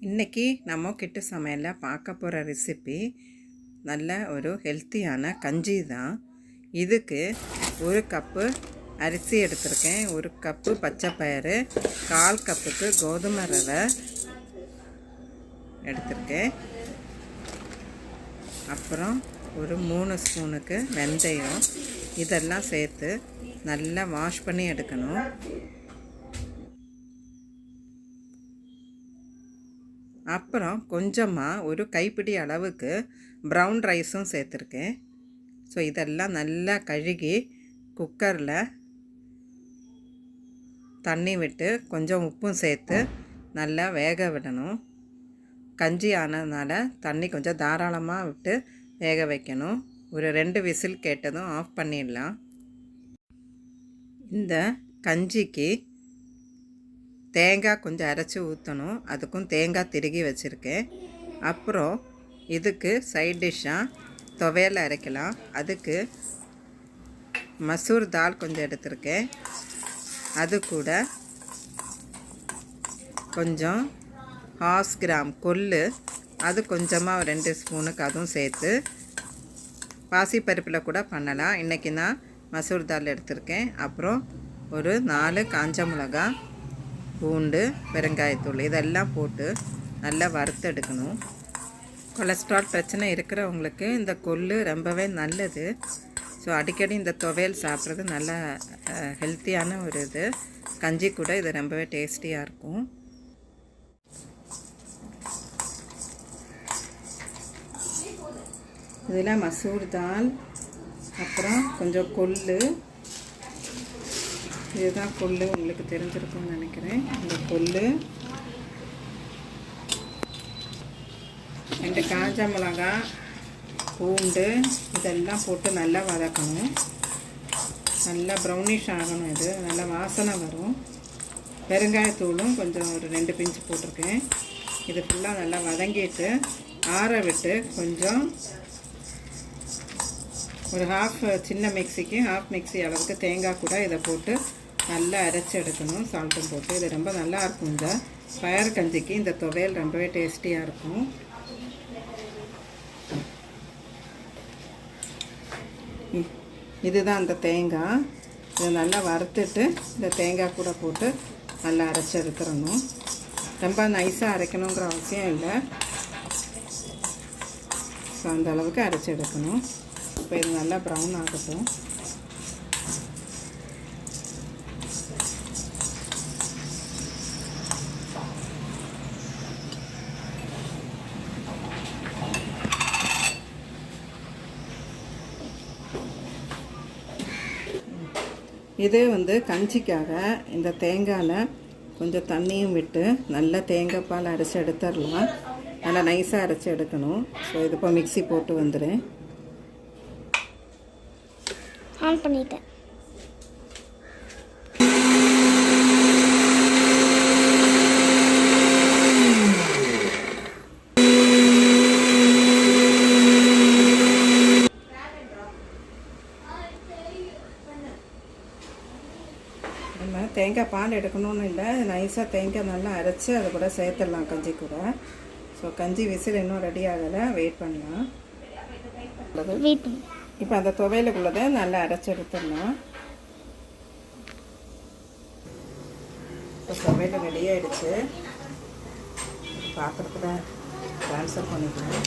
இன்றைக்கி நம்ம கிட்ட சமையலில் பார்க்க போகிற ரெசிபி நல்ல ஒரு ஹெல்த்தியான கஞ்சி தான். இதுக்கு ஒரு கப்பு அரிசி எடுத்திருக்கேன், ஒரு கப்பு பச்சை பயிறு, 1/4 கப்புக்கு கோதுமை ரவை எடுத்திருக்கேன், அப்புறம் ஒரு 3 ஸ்பூனுக்கு வெந்தயம். இதெல்லாம் சேர்த்து நல்லா வாஷ் பண்ணி எடுக்கணும். அப்புறம் கொஞ்சமாக ஒரு கைப்பிடி அளவுக்கு ப்ரௌன் ரைஸும் சேர்த்துருக்கேன். ஸோ இதெல்லாம் நல்லா கழுகி குக்கரில் தண்ணி விட்டு கொஞ்சம் உப்பும் சேர்த்து நல்லா வேக விடணும். கஞ்சி ஆனதுனால தண்ணி கொஞ்சம் தாராளமாக விட்டு வேக வைக்கணும். ஒரு 2 விசில் கேட்டதும் ஆஃப் பண்ணிடலாம். இந்த கஞ்சிக்கு தேங்காய் கொஞ்சம் அரைச்சி ஊற்றணும், அதுக்கும் தேங்காய் திருகி வச்சுருக்கேன். அப்புறம் இதுக்கு சைட் டிஷ்ஷாக துவையல் அரைக்கலாம். அதுக்கு மசூர் தால் கொஞ்சம் எடுத்திருக்கேன், அது கூட கொஞ்சம் 1/2 கிராம் கொள்ளு, அது கொஞ்சமாக 2 ஸ்பூனுக்கு அதுவும் சேர்த்து பாசிப்பருப்பில் கூட பண்ணலாம். இன்றைக்கி நான் மசூர் தால் எடுத்திருக்கேன். அப்புறம் ஒரு 4 காஞ்ச மிளகா, பூண்டு, பெருங்காயத்தூள் இதெல்லாம் போட்டு நல்லா வறுத்து எடுக்கணும். கொலஸ்ட்ரால் பிரச்சனை இருக்கிறவங்களுக்கு இந்த கொள்ளு ரொம்பவே நல்லது. ஸோ அடிக்கடி இந்த துவையல் சாப்பிட்றது நல்ல ஹெல்த்தியான ஒரு இது. கஞ்சி கூட இது ரொம்பவே டேஸ்டியாக இருக்கும். இதில் மசூர் தால், அப்புறம் கொஞ்சம் கொள்ளு, இதுதான் கொள்ளு, உங்களுக்கு தெரிஞ்சிருக்கும்னு நினைக்கிறேன். இந்த கொள்ளு, 2 காஞ்ச மிளகா, பூண்டு இதெல்லாம் போட்டு நல்லா வதக்கணும். நல்லா ப்ரௌனிஷ் ஆகணும், இது நல்லா வாசனை வரும். பெருங்காயத்தூளும் கொஞ்சம் ஒரு 2 பிஞ்சு போட்டிருக்கேன். இது ஃபுல்லாக நல்லா வதங்கிட்டு ஆற விட்டு கொஞ்சம் ஒரு சின்ன மிக்சிக்கு 1/2 மிக்சி அளவுக்கு தேங்காய் கூட இதை போட்டு நல்லா அரைச்சி எடுக்கணும், சால்ட்டும் போட்டு. இது ரொம்ப நல்லாயிருக்கும். இந்த பயறு கஞ்சிக்கு இந்த துவையல் ரொம்பவே டேஸ்டியாக இருக்கும். இதுதான் அந்த தேங்காய். இதை நல்லா வறுத்துட்டு இந்த தேங்காய் கூட போட்டு நல்லா அரைச்சி எடுத்துடணும். ரொம்ப நைஸாக அரைக்கணுங்கிற அவசியம் இல்லை. ஸோ அந்த அளவுக்கு அரைச்சி எடுக்கணும். இப்போ இது நல்லா ப்ரௌன் ஆகட்டும். இது கஞ்சிக்காக இந்த தேங்காயில் கொஞ்சம் தண்ணியும் விட்டு நல்லா தேங்காய் பால் அரைச்சி எடுத்துடலாம். நல்லா நைஸாக அரைச்சி எடுக்கணும். ஸோ இது இப்போ மிக்ஸி போட்டு வந்துடுறேன். ஆன் பண்ணிட்டேன். நம்ம தேங்காய் பால் எடுக்கணும்னு இல்லை, நைஸாக தேங்காய் நல்லா அரைச்சி அதை கூட சேர்த்துடலாம் கஞ்சி கூட. ஸோ கஞ்சி விசில் இன்னும் ரெடி ஆகலை, வெயிட் பண்ணலாம். இப்போ அந்த துவையலுக்குள்ளதை நல்லா அரைச்சி எடுத்துடலாம். இப்போ துவையல் ரெடி ஆகிடுச்சு. பாத்திரத்தில் ட்ரான்ஸ்ஃபர் பண்ணிக்கலாம்.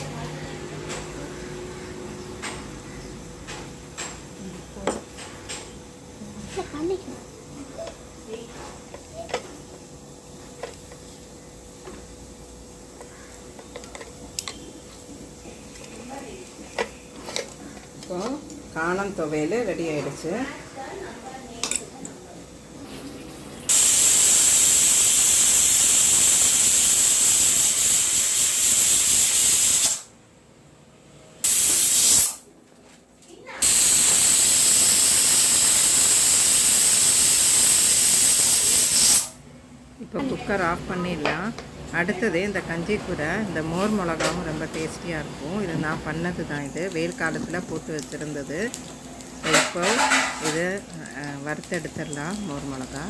இப்போ காணம் துவையல் ரெடி ஆகிடுச்சு. இப்போ குக்கர் ஆஃப் பண்ணிடலாம். அடுத்தது இந்த கஞ்சி கூட இந்த மோர் மிளகாவும் ரொம்ப டேஸ்டியாக இருக்கும். இது நான் பண்ணது தான். இது வெயில் காலத்தில் போட்டு வச்சுருந்தது. இப்போ இது வறுத்தெடுத்துடலாம் மோர் மிளகா.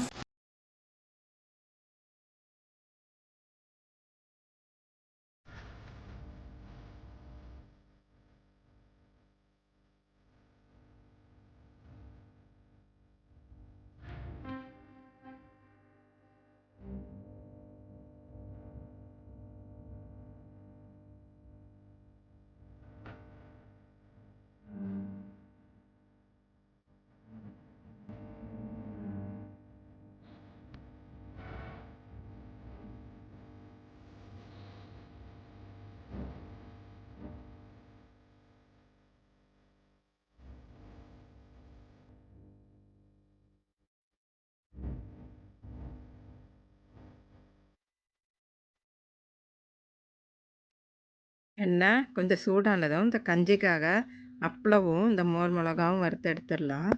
எண்ணெய் கொஞ்சம் சூடானதும் இந்த கஞ்சிக்காக அப்பளவும் இந்த மோர் மிளகாவும் வறுத்து எடுத்துடலாம்.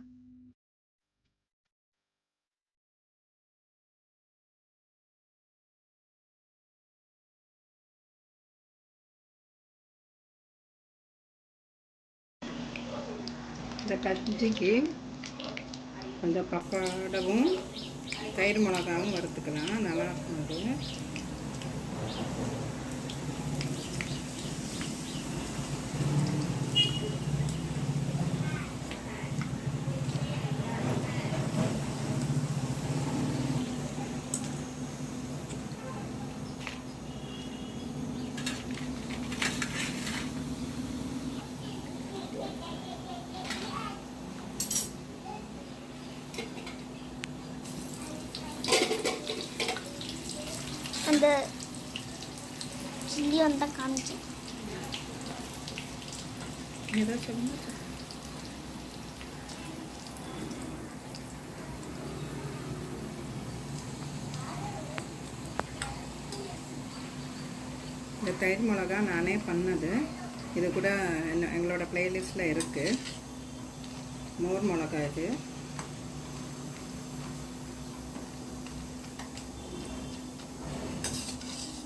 இந்த கஞ்சிக்கு கொஞ்சம் பப்படவும் தயிர் மிளகாவும் வறுத்துக்கலாம், நல்லா இருக்கும் அது. அந்த சில்லி வந்து தான் காமிச்சேன். ஏதோ சொல்லுங்க. இந்த தயிர் மிளகா நானே பண்ணது, இது கூட எங்களோட ப்ளேலிஸ்ட்டில் இருக்குது. மோர் மிளகா இது.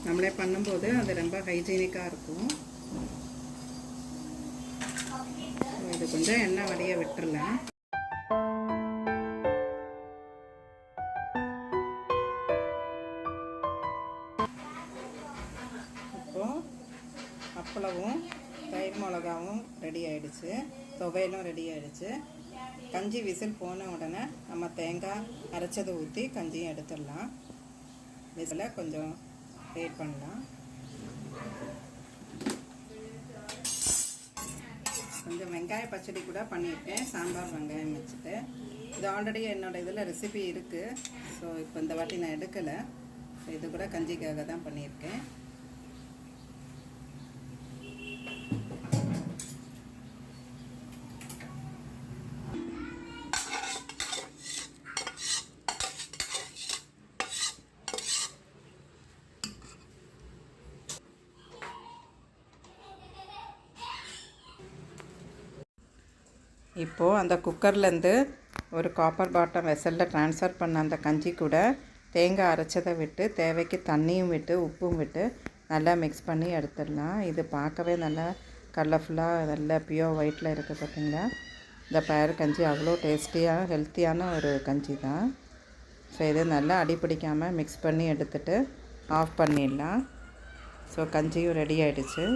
நம்மளே பண்ணும்போது அது ரொம்ப ஹைஜீனிக்காக இருக்கும். இது கொஞ்சம் எண்ணெய் வடிய விட்டுறலாம். இப்போது அப்பளவும் தயிர் மிளகாவும் ரெடி ஆகிடுச்சு, துவையலும் ரெடி ஆகிடுச்சு. கஞ்சி விசில் போன உடனே நம்ம தேங்காய் அரைச்சதை ஊற்றி கஞ்சியும் எடுத்துடலாம். விசில் கொஞ்சம் வெயிட் பண்ணலாம். கொஞ்சம் வெங்காய பச்சடி கூட பண்ணியிருக்கேன், சாம்பார் வெங்காயம் வச்சுட்டு. இது ஆல்ரெடி என்னோடய இதில் ரெசிபி இருக்குது. ஸோ இப்போ இந்த வாட்டி நான் எடுக்கலை. ஸோ இது கூட கஞ்சிக்காக தான் பண்ணியிருக்கேன். இப்போது அந்த குக்கர்லேருந்து ஒரு காப்பர் பாட்டம் வெசலில் ட்ரான்ஸ்ஃபர் பண்ண அந்த கஞ்சி கூட தேங்காய் அரைச்சதை விட்டு தேவைக்கு தண்ணியும் விட்டு உப்பும் விட்டு நல்லா மிக்ஸ் பண்ணி எடுத்துடலாம். இது பார்க்கவே நல்லா கலர்ஃபுல்லாக நல்ல பியூர் ஒயிட்டில் இருக்குது பார்த்தீங்களா. இந்த பயறு கஞ்சி அவ்வளோ டேஸ்டியாக ஹெல்த்தியான ஒரு கஞ்சி தான். ஸோ இது நல்லா அடிப்பிடிக்காமல் மிக்ஸ் பண்ணி எடுத்துகிட்டு ஆஃப் பண்ணிடலாம். ஸோ கஞ்சியும் ரெடி ஆகிடுச்சு.